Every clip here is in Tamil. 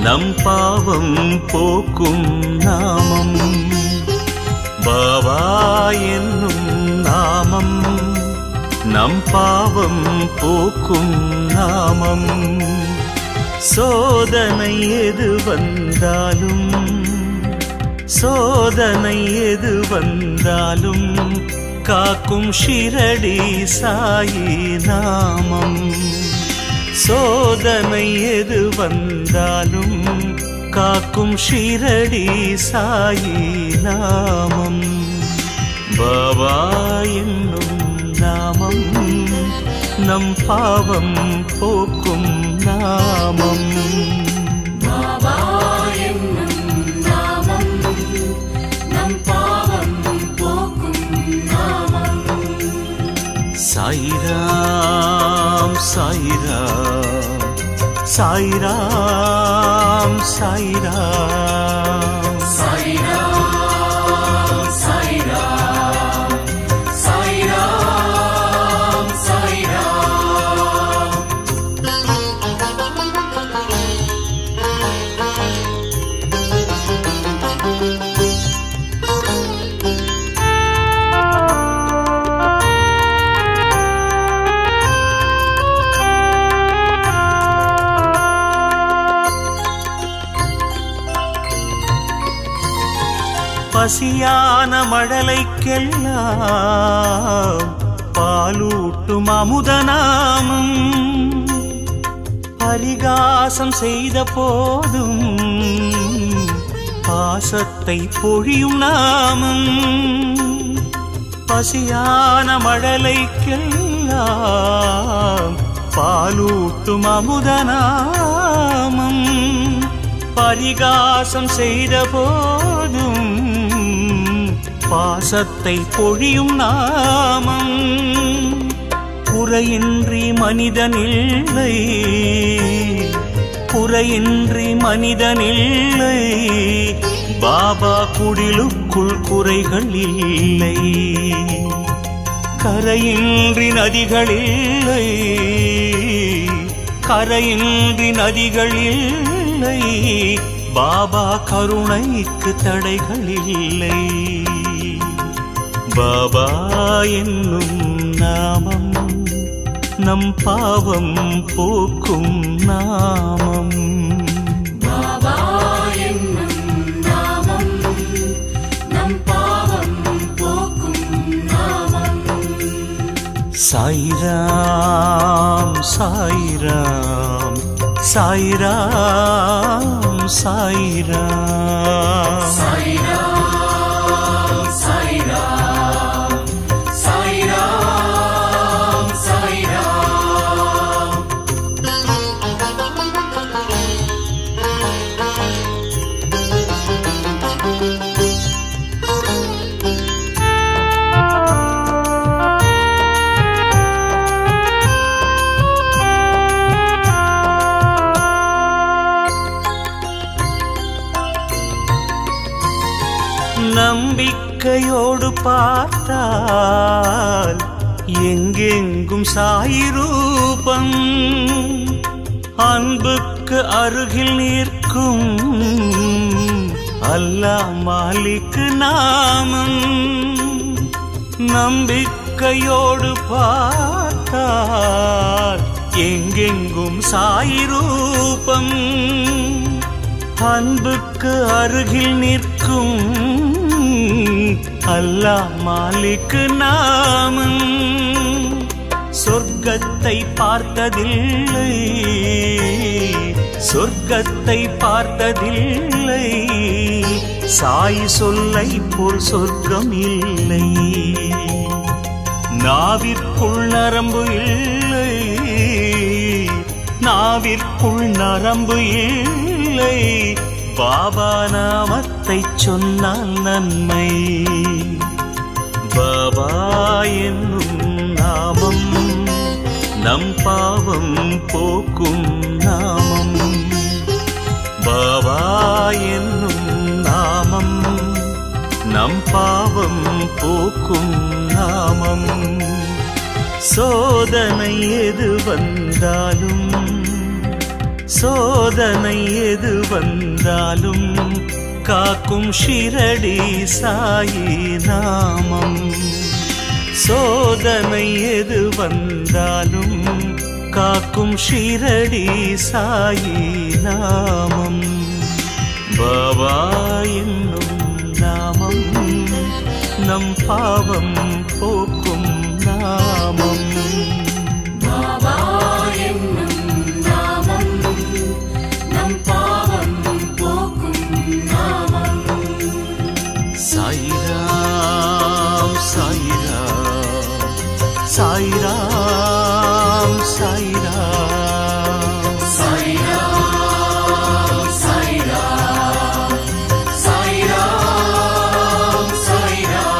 நம் பாவம் போக்கும் நாமம். பாபா என்னும் நாமம் நம் பாவம் போக்கும் நாமம். சோதனை எது வந்தாலும் சோதனை எது வந்தாலும் காக்கும் ஷிரடி சாயி நாமம். சோதனை எது வந்தாலும் காக்கும் ஷிரடி சாயி நாமம். பாபா என்னும் நாமம் நம் பாவம் போக்கும் நாமம். பாபா என்னும் நாமம் நம் பாவம் போக்கும் நாமம். சாயிராம் சாயிராம் சாயிராம் சாயிராம் சாயிராம் சாயிராம் சாயிராம் சாயிராம். பசியான மழலைக்கெல்லாம் பாலூட்டும் அமுதநாமம். பரிகாசம் செய்த போதும் பாசத்தை பொழியும் நாமம். பசியான மழலைக்கெல்லாம் பாலூட்டும் அமுதநாமம். பரிகாசம் செய்த போதும் பாசத்தை பொழியும் நாமம். குறையின்றி மனிதனில்லை குறையின்றி மனிதனில்லை. பாபா குடிலுக்குள் குறைகள் இல்லை. கரையின்றி நதிகளில்லை கரையின்றி நதிகளில்லை. பாபா கருணைக்கு தடைகள் இல்லை. பாபா என்னும் நாமம் நம் பாவம் போக்கும் நாமம். பாபா என்னும் நாமம் நம் பாவம் போக்கும் நாமம். சாயிராம் சாயிராம் சாயிராம் சாயிராம் சாயிராம் சாயிராம் சாயிராம் சாயிராம். நம்பிக்கையோடு பார்த்தால் எங்கெங்கும் சாயி ரூபம். அன்புக்கு அருகில் நிற்கும் அல்லாஹ் மாலிக் நாமம். நம்பிக்கையோடு பார்த்தால் எங்கெங்கும் சாயி ரூபம். அன்புக்கு அருகில் நிற்கும் அல்லாஹ் மாலிக் நாமம். சொர்க்கத்தை பார்த்ததில்லை சொர்க்கத்தை பார்த்ததில்லை. சாய் சொல்லை போல் சொர்க்கம் இல்லை. நாவிற்குள் நரம்பு இல்லை நாவிற்குள் நரம்பு இல்லை. பாபா நாமத்தை சொன்னால் நன்மை. பாபா என்னும் நாமம் நம் பாவம் போக்கும் நாமம். பாபா என்னும் நாமம் நம் பாவம் போக்கும் நாமம். சோதனை எது வந்தாலும் சோதனை எது வந்தாலும் காக்கும் ஷிரடி சாயி நாமம். சோதனை எது வந்தாலும் காக்கும் ஷிரடி சாயி நாமம். பாபா என்னும் நாமம் நம் பாவம் போக்கும் நாமம். பாபா என்னும் நாமம் நம் பாவம் போக்கும் நாமம். சாயிராம் சாயிராம் சாயிராம் சாயிராம் சாயிராம் சாயிராம் சாயிராம் சாயிராம்.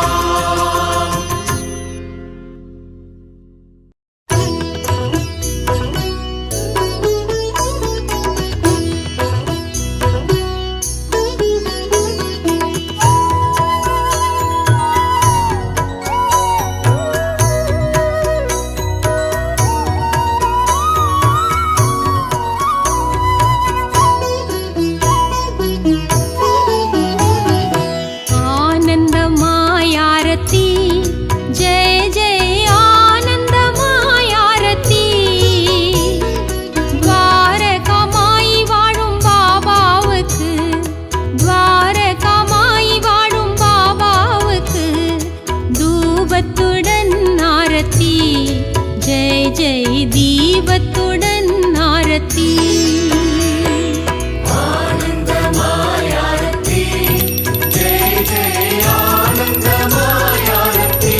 आनन्दमायारती जय जय आनन्दमायारती. द्वारकामाई वाழும் பாபாவுக்கு, द्वारकामाई வாழும் பாபாவுக்கு தூபத்துடன் ஆரத்தி. ஜெய் ஜெய் தீபத்துடன் ஆரத்தி. ஆனந்தமாயாரத்தி ஜெய ஜெய ஆனந்தமாயாரத்தி.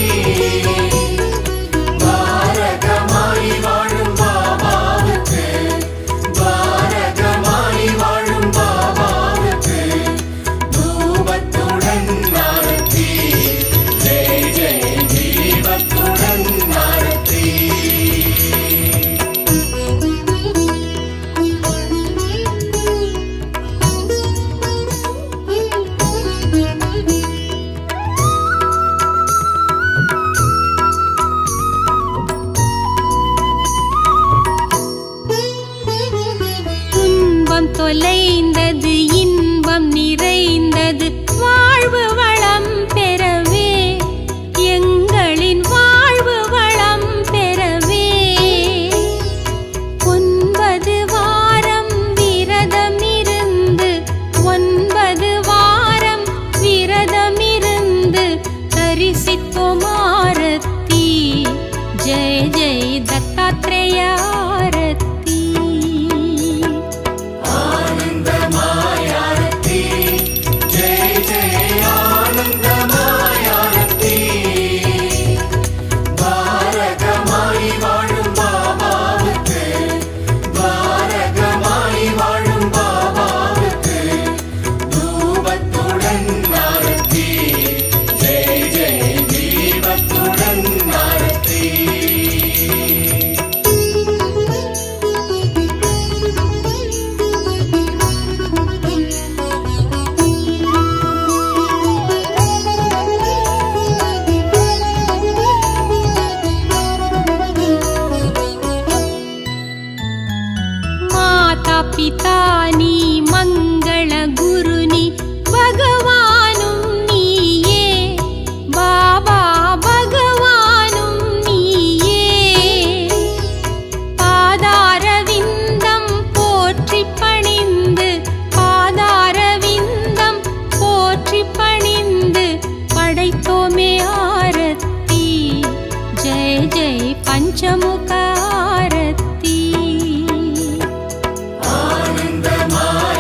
துவாரகமாய் வாழும் பாபாவுக்கு, துவாரகமாய் வாழும் பாபாவுக்கு தூபத்துடன் ஆரத்தி. ஜெய ஜெய தீபத்துடன் ஆரத்தி. துன்பம் தொலைந்தது, இன்பம் நிறைந்தது, வாழ்வு வளம் பெறவே, எங்களின் வாழ்வு வளம் பெறவே. 9 வாரம் விரதமிருந்து, 9 வாரம் விரதமிருந்து தரிசித்தோம் ஆரத்தி. ஜெய ஜெய தத்தாத்ரேய ஆரத்தி. ஆனந்தமாயாரத்தி ஜெய ஜெய ஆனந்தமாயாரத்தி. துவாரகமாய் வாழும் பாபாவுக்கு, துவாரகமாய் வாழும் பாபாவுக்கு தூபத்துடன் ஆரத்தி. ஜெய ஜெய தீபத்துடன் ஆரத்தி. माता पिता नी मंगल गुरु नी भगवानुम नीये. बाबा भगवानुम नीये. पादारविन्दं पोற்றி பணிந்து, பாதாரவிந்தம் போற்றி பணிந்து படைத்தோமே ஆரத்தி. ஜெய ஜெய பஞ்சமுக ஆரத்தி. ஆனந்தமாயாரத்தி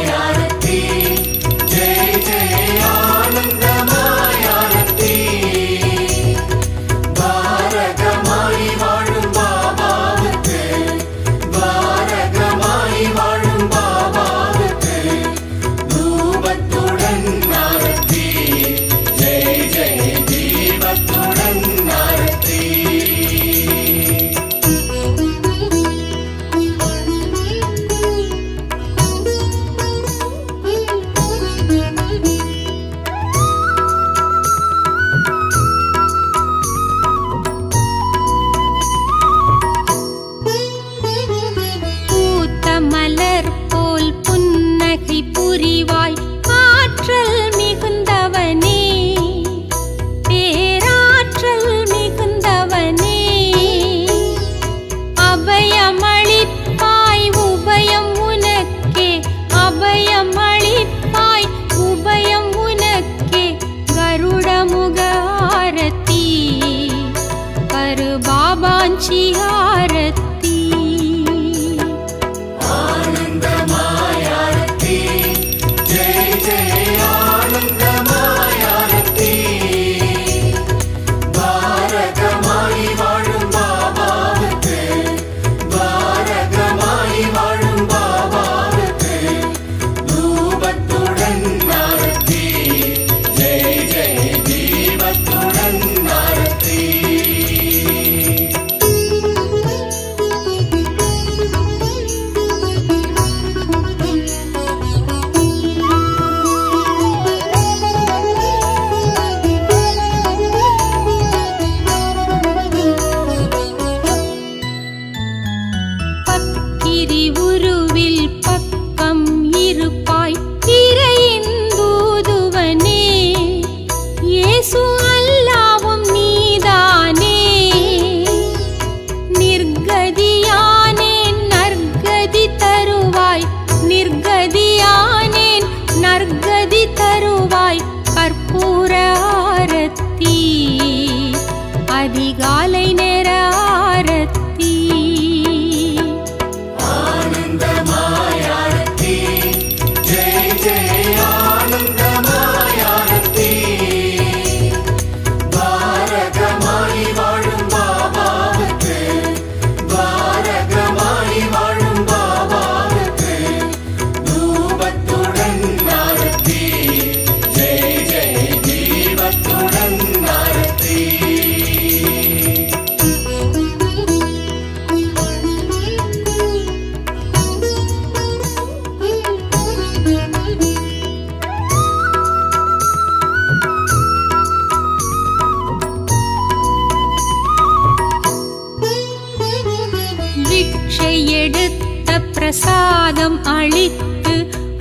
பிக்ஷை எடுத்த பிரசாதம் அளித்து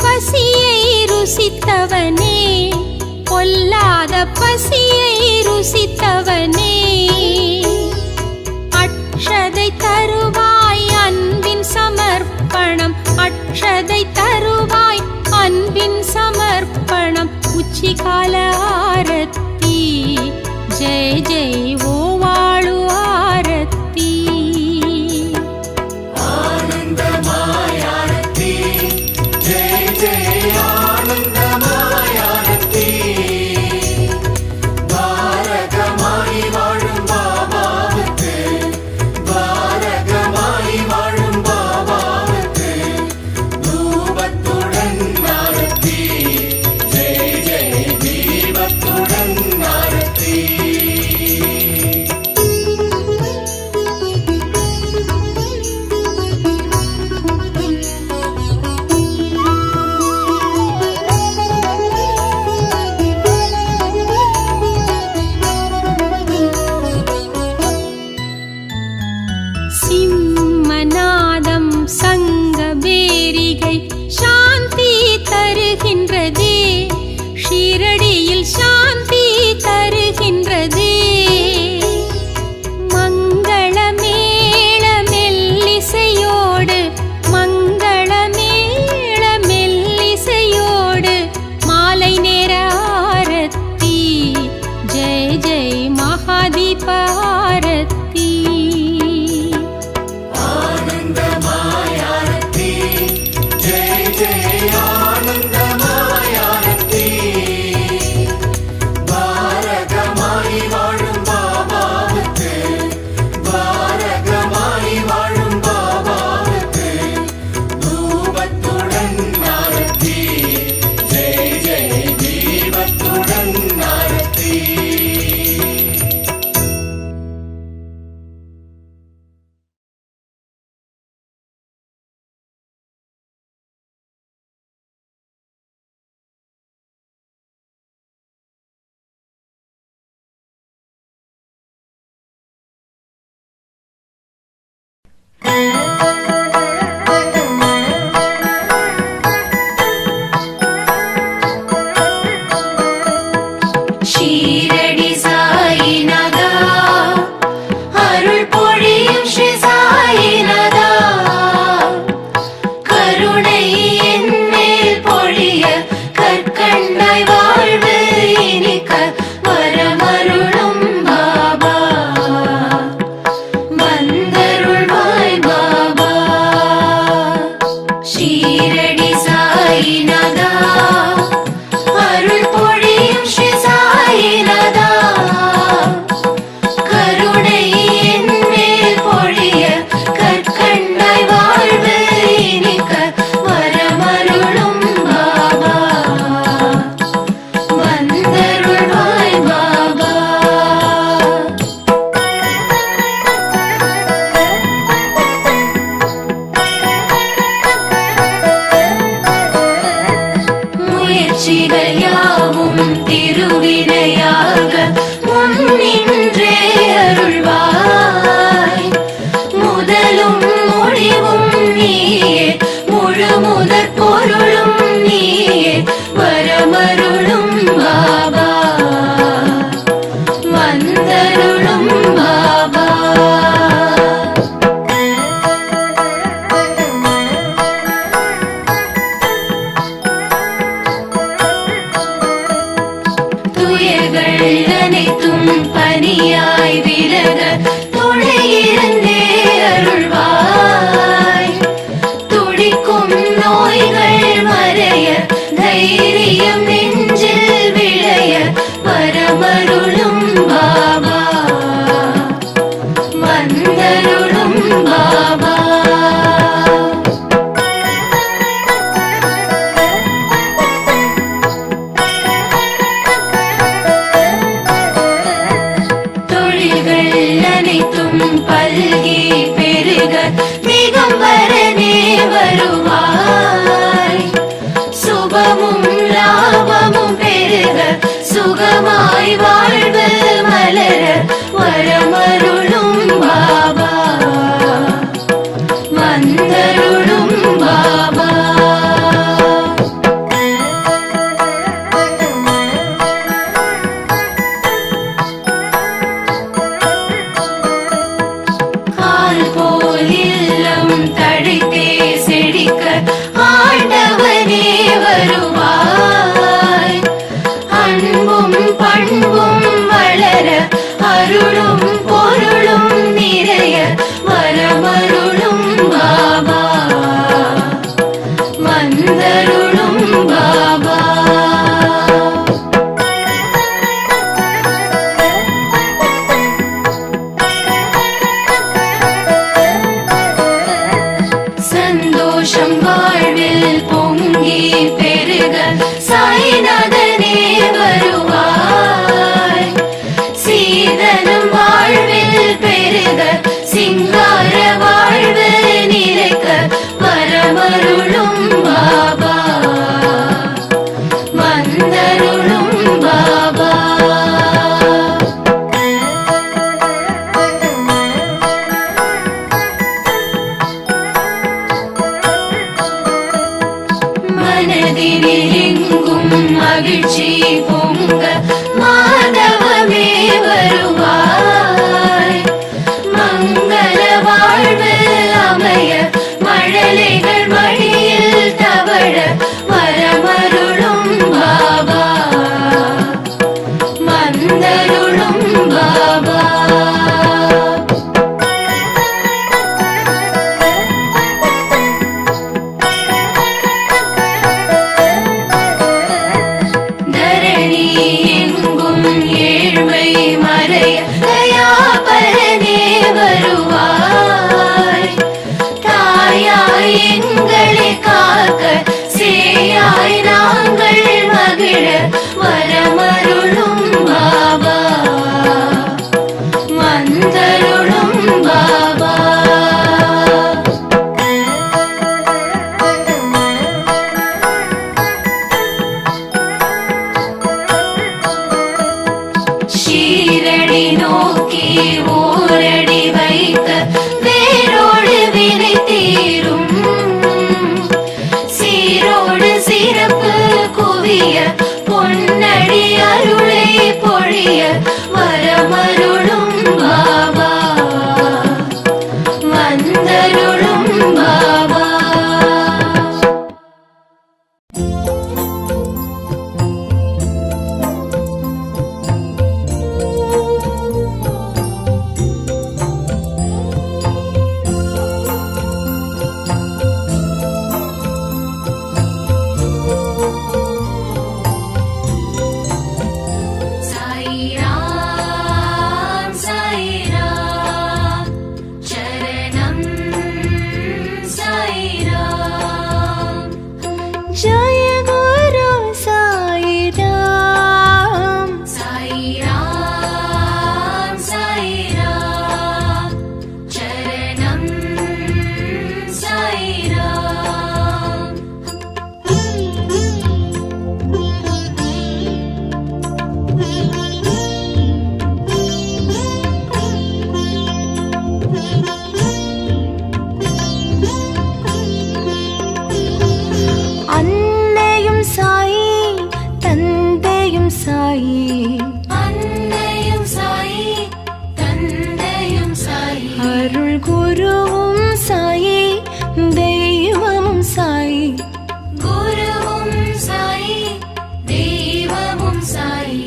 பசியை ருசித்தவனே, பொல்லாத பசியை ருசித்தவனே, அக்ஷதை தருவாய் அன்பின் சமர்ப்பணம், அக்ஷதை தருவாய் அன்பின் சமர்ப்பணம், உச்சிகால ஆரத்தி ஜெய ஜெய் ஓ வாழு ஆரத்தி. ஆனந்தமாயாரத்தி ஜெய ஜெய ஆனந்தமாயாரத்தி. பாரகமாய் வாழும் பாபாவுக்கு, பாரகமாய் வாழும் பாபாவுக்கு தூபத்துடன் ஆரத்தி ஜெய ஜெய தீபத்துடன் ஆரத்தி. சிம்மநாதம் சங்கபேரிகை சாந்தி தருகின்றதே, ஷீரடியில் சாந்தி தருகின்றதே. மங்களமேள மெல்லிசையோடு, மங்களமேள மெல்லிசையோடு மாலை நேர ஆரத்தி ஜெய ஜெய் மகாதீப ஆரத்தி. ஆனந்தமாயாரத்தி ஜெய ஜெய ஆனந்தமாயாரத்தி. பாரகமாய் வாழும் பாபாவுக்கு, பாரகமாய் வாழும் பாபாவுக்கு தூபத்துடன் ஆரத்தி ஜெய ஜெய தீபத்துடன் ஆரத்தி. ஷீரடி சாயிநாதா, அருள் பொழியும் ஸ்ரீ சாயிநாதா, கருணை என் மேல் பொழிய கற்கண்டாய் வாழ்வு இனிக்க வரமருளும் பாபா, வந்தருள்வாய் பாபா. ஷீரடி சாயிநாதா, அருள் பொழியும் ஸ்ரீ சாயிநாதா, கருணை என் மேல் பொழிய கற்கண்டாய் வாழ்வு இனிக்க வரமருளும் பாபா, வந்தருள்வாய் பாபா. முயற்சிகள் யாவும் திருவினையாக முன்னின்றே அருள்வாய், முதலும் முடிவும் நீயே, முழு முதற் பொருளும் நீயே, வரமருளும் பாபா, வந்தருளும் பாபா. துயர்கள் அனைத்தும் பனியாய் விலக துணையிருந்தே அருள்வாய், துடிக்கும் நோய்கள் மறைய தைரியம் நெஞ்சில் விளைய வரமருளும் பாபா, வந்தருளும் பாபா. தொழில்கள் வந்தருளும் பாபா. சந்தோஷம் வாழ்வில் பொங்கி பெருக சாய்நாதனே வருவாய். சீதனம் வாழ்வில் பெருக சிங்கார வாழ்வு நிறைக்க வரமருளும் பாபா. வந்தருளும் பாபா. மனதினில் எங்கும் மகிழ்ச்சி பொங்க மாதவமே வருவாய். மங்கள வாழ்வு அமைய மழலைகள் மடியில் தவழ வரமருளும் பாபா. வந்தருளும் பாபா. தரணி எங்கும் ஏழ்மை மறைய தயாபரனே வருவாய். தாயாய் எங்களை காக்க சேயாய் நாங்கள் மகிழ வரமருளும் பாபா. வந்தருளும் பாபா. ஷீரடி நோக்கி ஓரடி வைக்க வேரோடு வினை தீரும். சீரோடு சிறப்பு குவிய பொன்னடி அருளை பொழிய வரமருளும் பாபா. வந்தருளும் பாபா. சாய்ராம் சாய்ராம் சரணம் சாய்ராம். ஜய குரு சாய்ராம். சாய்ராம் சாய்ராம் சரணம் சாய்ராம். அன்னையும் சாயி தந்தையும் சாயி. அன்னையும் சாயி தந்தையும் சாயி. அருள் குருவும் சாயி தெய்வமும் சாயி. குருவும் சாயி தெய்வமும் சாயி.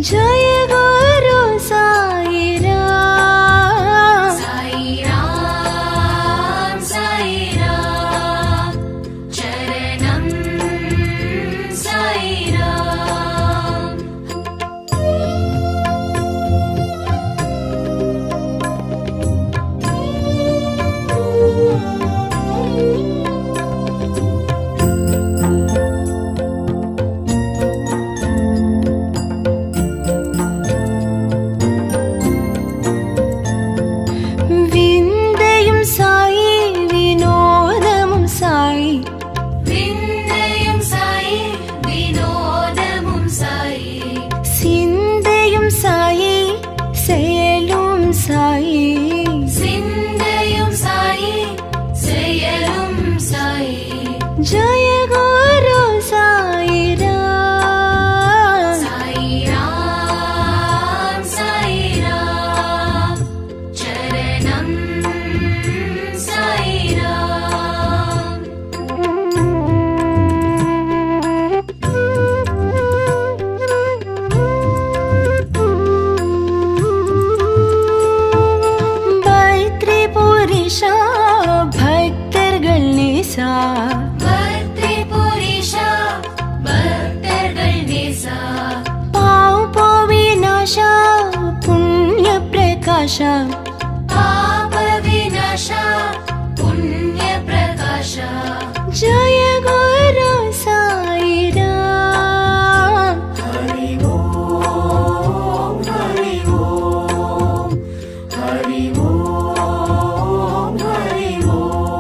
ஜய குரு சாய்ராம். சாய்ராம் சாய்ராம் சரணம் சாய்ராம். பிரகாஷ पाप विनाश पुण्य प्रकाश जय गुरु साई राम हरि ओम हरि ओम हरि ओम हरि ओम।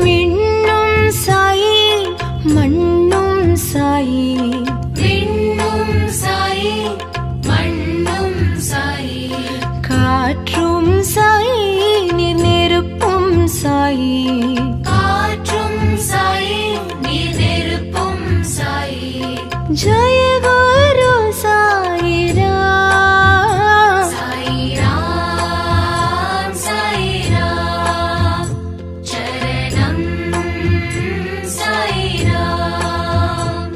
விண்ணும் சாயி மண்ணும் சாயி विण्णुं साई मण्णुं साई காற்றும் சாயி நீர் நெருப்பும் சாயி காற்றும் சாயி நீர் நெருப்பும் சாயி ஜய குரு சாய் ராம் சாய் ராம் சரணம் சாய் ராம்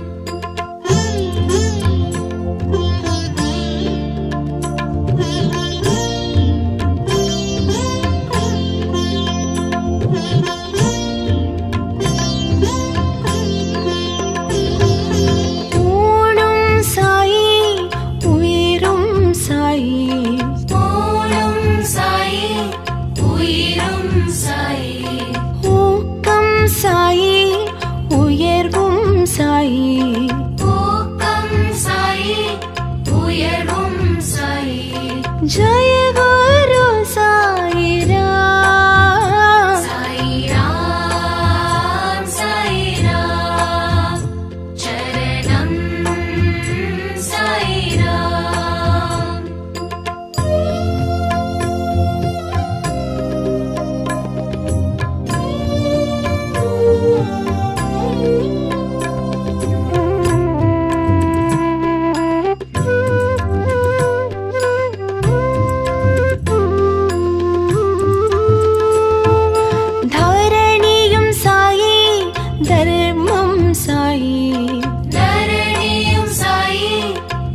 ஊனும் சாயி உயிரும் சாயி ஊனும் சாயி உயிரும் சாயி ஊக்கம் சாயி உயர்வும் சாயி ஊக்கம் சாயி உயர்வும் சாயி ஜய குரு சாய் ராம் சாய் ராம் சரணம் சாய் ராம் தரணியும் சாயி தர்மம் சாயி தரணியும் சாயி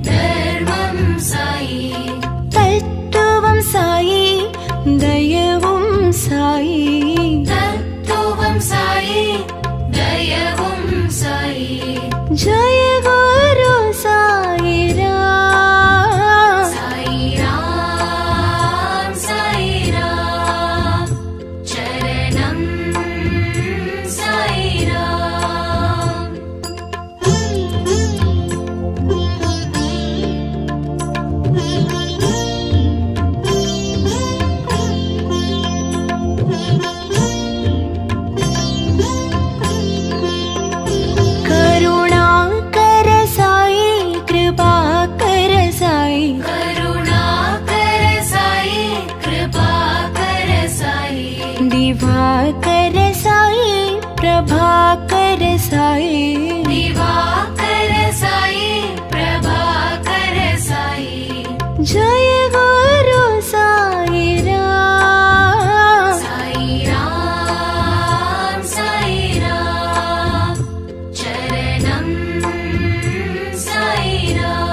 தர்மம் சாயி தத்துவம் சாயி தயவும் சாயி தத்துவம் சாயி தயவும் சாயி ஜய குரு சாய் ராம் சாய் ராம் சரணம் சாய் ராம் करुणाकर साई कृपाकर साई करुणाकर साई कृपाकर साई दिवाकर साई प्रभाकर साई दिवाकर साई प्रभाकर साई जय गुरु साई राम साई राम चरणं साई राम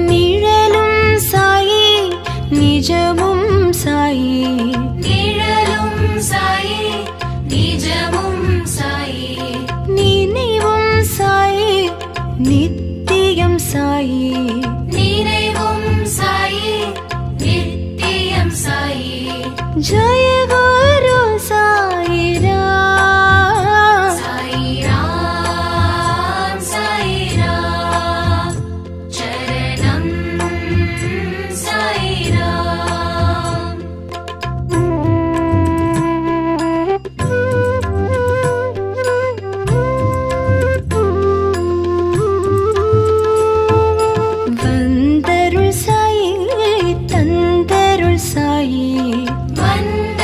நிழலும் சாயி நிஜமும் சாயி நிழலும் சாயி நிஜமும் சாயி நினைவும் சாயி நித்தியம் சாயி நினைவும் சாயி நித்தியம் சாயி ஜய குரு சாய் ராம் சாய் ராம் சரணம் சாய் ராம் வந்தருள் சாயி தந்தருள் சாயி வந்த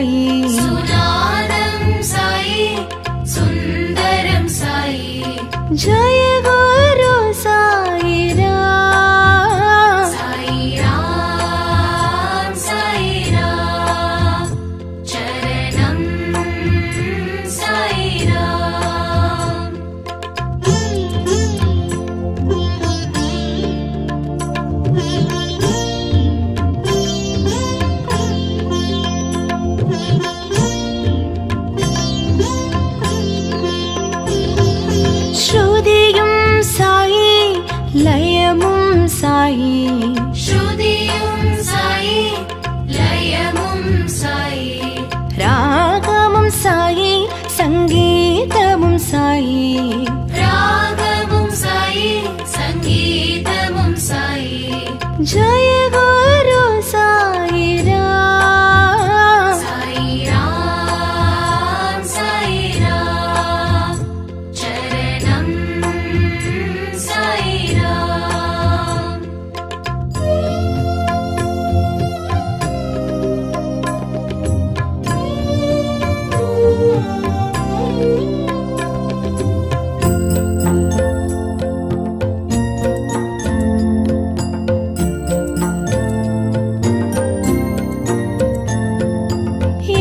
சாயி சுநாதம் சாயி சுந்தரம் சாயி ஜய குரு சாயிராம் சாயிராம் சாயிராம் சரணம் சாயிராம் ஸ்ருதியும் சாயி லயமும் சாயி ஸ்ருதியும் சாயி லயமும் சாயி ராகமும் சாயி சங்கீதமும் சாயி ராகமும் சாயி சங்கீதமும் சாயி ஜய குரு சாயிராம் சாயிராம் சாயிராம் சரணம் சாயிராம்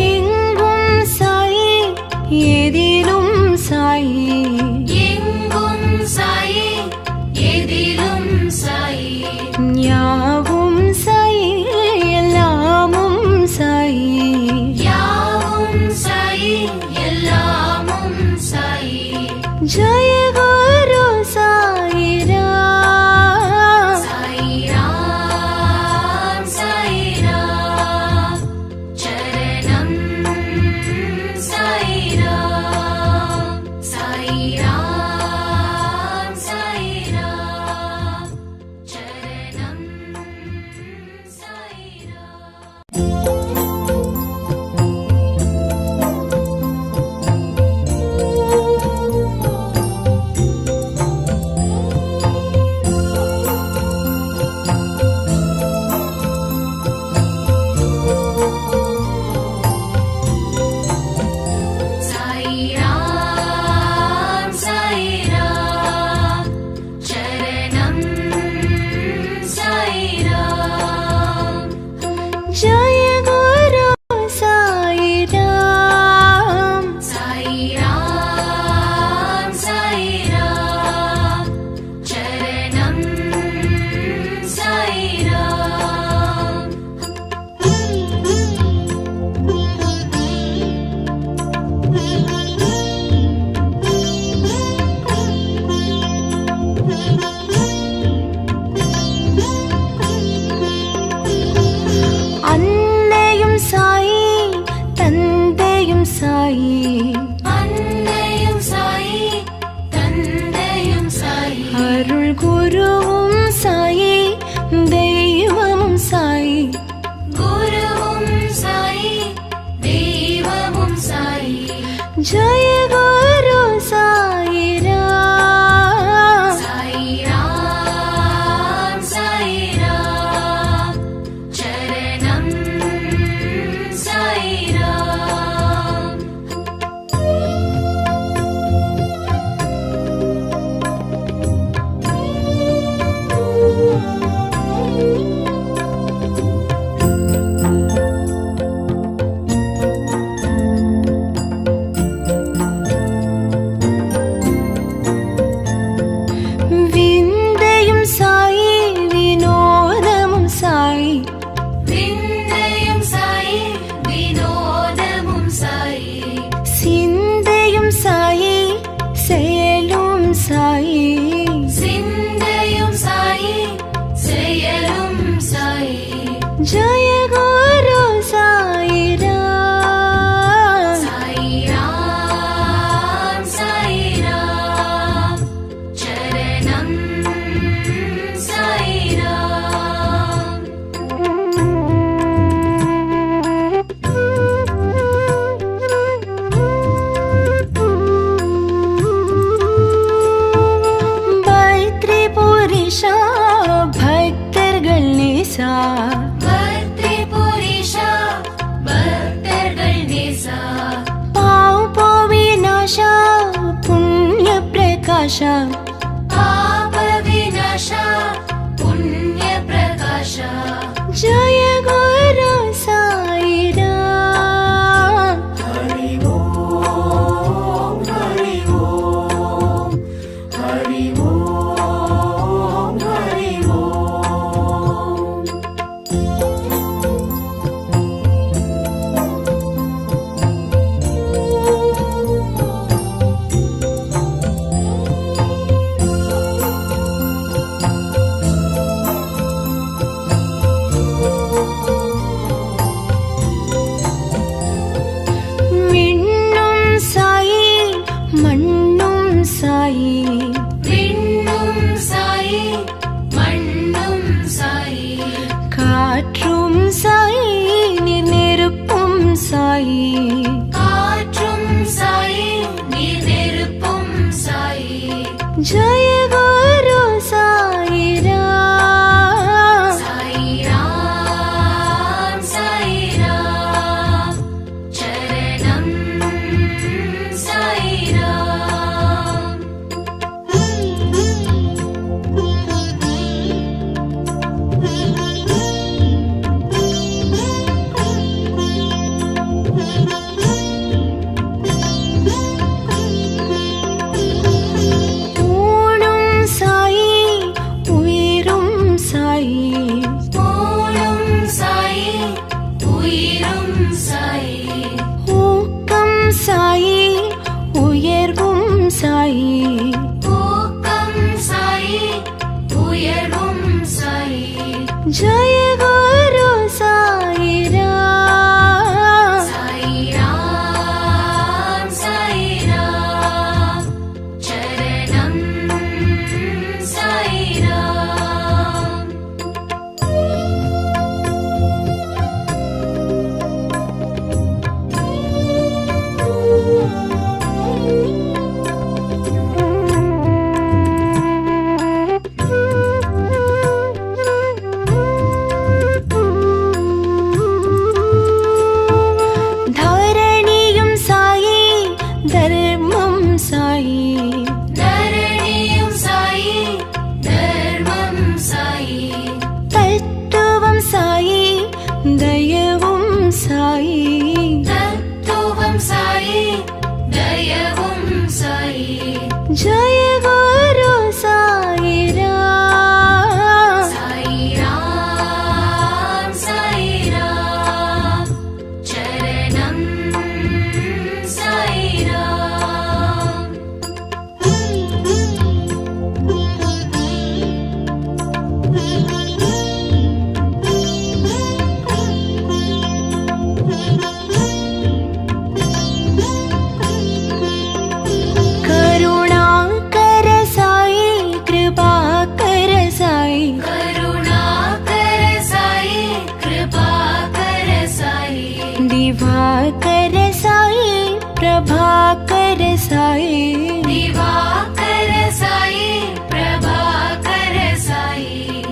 எங்கும் சாயி எதிலும் சாயி எங்கும் சாயி எதிலும் சாயி யாவும் சாயி எல்லாமும் சாயி யாவும் சாயி எல்லாமும் சாயி ஜய குரு சாயிராம் சாயிராம் சாயிராம் சரணம் சாயிராம் சாயிராம் சாயிராம் சரணம் சாயிராம் சாயிராம் சாயிராம் சரணம் சாயிராம் ஜய குரு சாயிராம் சாயிராம் சாயிராம் சரணம் சாயிராம் அன்னையும் சாயி தந்தையும் சாயி அன்னையும் சாயி தந்தையும் சாயி அருள் குருவும் சாயி தெய்வமும் சாயி குருவும் சாயி தெய்வமும் சாயி ஜய குரு சாயிராம் சாயிராம் சாயிராம் சரணம் சாயிராம் விந்தையும் சாயி வினோதமும் சாயி விந்தையும் சாயி வினோதமும் சாயி சிந்தையும் சாயி செயலும் சாயி சிந்தையும் சாயி செயலும் சாயி ஜய குரு சாயிராம் சாயிராம் சாயிராம் சரணம் சாயிராம் பைத்ரி புரிஷா பக்தர்கள் நேசா பக்தி புரிஷா பக்தர்கள் प्रकाश पाप विनाश पुण्य प्रकाश जय गुरु साई राम हरि ओम हरि ओम हरि ओम हरि ओम விண்ணும் சாயி மண்ணும் சாயி விண்ணும் சாயி மண்ணும் சாயி காற்றும் சாயி நீர் நெருப்பும் சாயி காற்றும் சாயி நீர் நெருப்பும் சாயி ஜய குரு சாய் ராம் சாய் ராம் சாய் ராம் சரணம் சாய் ராம் ஊனும் சாயி உயிரும் சாயி போலும் சாயி உயிரும் சாயி ஊக்கம் சாயி உயர்வும் சாயி ஊக்கம் சாயி உயர்வும் சாயி ஜய குரு சாய் ராம் சாய் ராம் சாய் ராம் சரணம் சாய் ராம் தரணியும் சாயி தர்மம் சாயி தரணியும் சாயி தர்மம் சாயி தத்துவம் சாயி தயவும் சாயி தத்துவம் சாயி தயவும் சாயி ஜய குரு சாய் ராம் சாய் ராம் சாய் ராம் சரணம் சாய் ராம் करुणाकर साई कृपाकर साई करुणाकर साई कृपाकर साई दिवाकर साई प्रभाकर साई दिवाकर साई प्रभाकर साई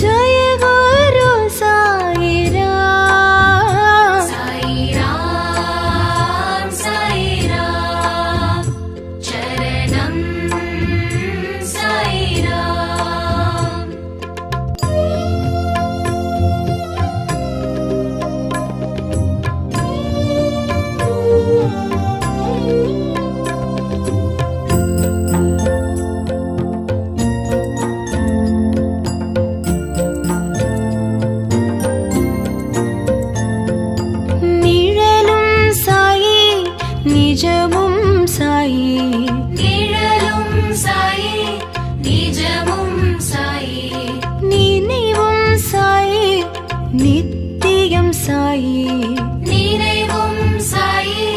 जय गुरु साई राम साई राम साई राम चरणम साई राम நிழலும் சாயி நிஜமும் சாயி நிழலும் சாயி நிஜமும் சாயி நினைவும் சாயி நித்தியம் சாயி நினைவும் சாயி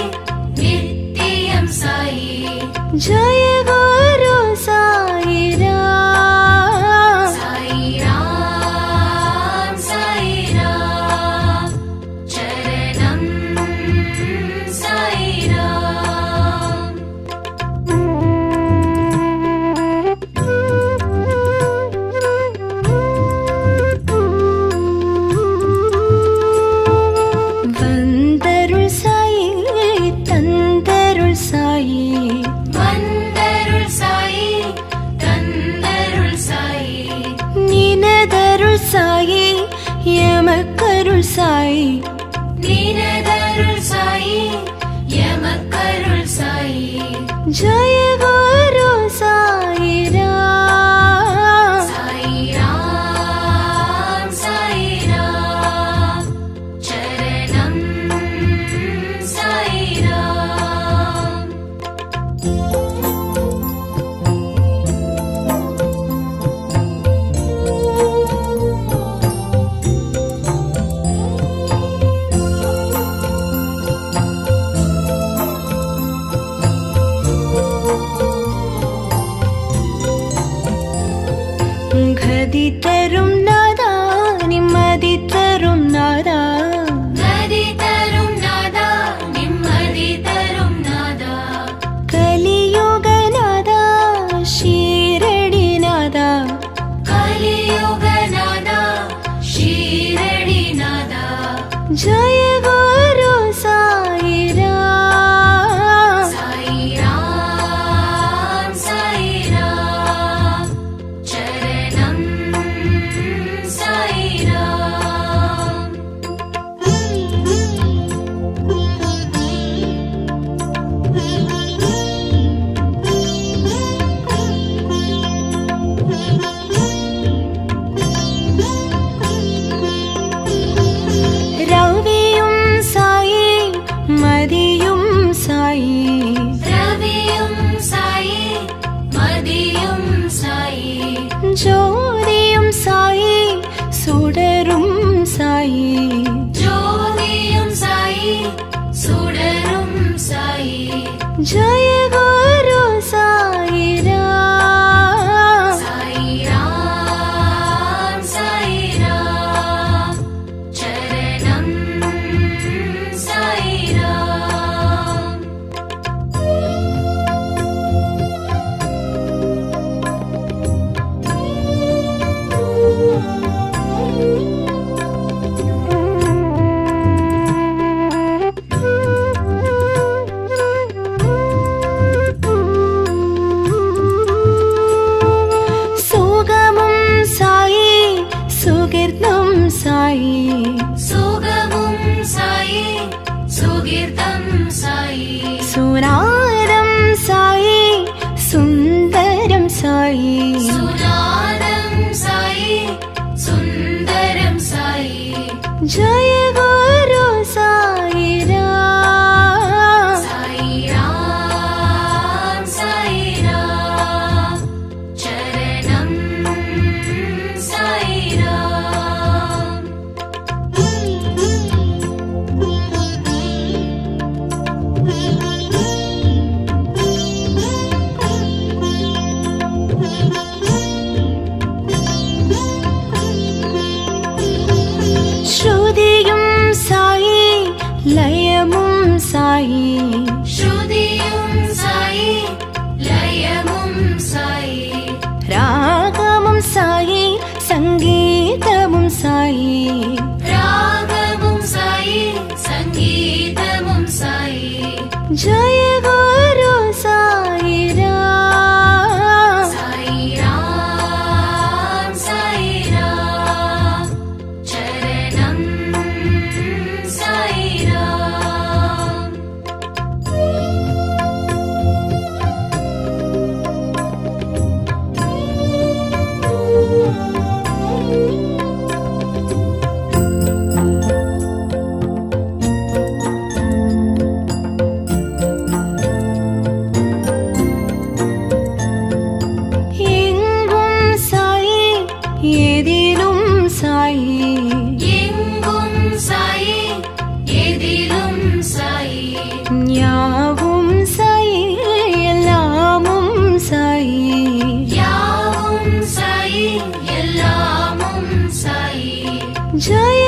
நித்தியம் சாயி ஜய குரு சாய் ராம் சாய் ராம் சாய் ராம் சரணம் சாய் ராம் வந்தருள் சாயி தந்தருள் சாயி வந்த சாயி எமக்கருள் சாயி நினதருள் சாயி எமக்கருள் சாயி ஜய குரு சாயிராம் சாயிராம் சாயிராம் சரணம் சாயிராம் கதி தரும் நாதா நிம்மதி தரும் நாதா கதி தரும் நாதா நிம்மதி தரும் நாதா கலியுக நாதா ஷீரடி நாதா கலியுக நாதா ஷீரடி நாதா ஜய குரு சாயிராம் சாயிராம் சாயிராம் சரணம் சாயிராம் ரவியும் சாயி மதியும் சாயி ரவியும் சாயி மதியும் சாயி ஜோதியும் சாயி சுடரும் சாயி ஜோதியும் சாயி சுடரும் சாயி ஜய குரு சாயிராம் சாயிராம் சாயிராம் சரணம் சாயிராம் சுகமும் சாயி சுகிர்தம் சாயி சுகமும் சாயி சுகீர்த்தம் சாயி சுராரம் சாயி சுந்தரம் சாயி சுநாதம் சாயி சுந்தரம் சாயி ஜய குரு சாயிராம் சாயிராம் சாயிராம் சரணம் சாயிராம் ஸ்ருதியும் சாயி லயமும் சாயி ஸ்ருதியும் சாயி லயமும் சாயி ராகமும் சாயி சங்கீதமும் சாயி ராகமும் சாயி சங்கீதமும் சாயி ஜய குரு சாயிராம் சாயிராம் சாயிராம் சரணம் சாயிராம் எங்கும் சாயி எதிலும் சாயி எங்கும் சாயி எதிலும் சாயி யாவும் சாயி எல்லாமும் சாயி யாவும் சாயி எல்லாமும் சாயி ஜய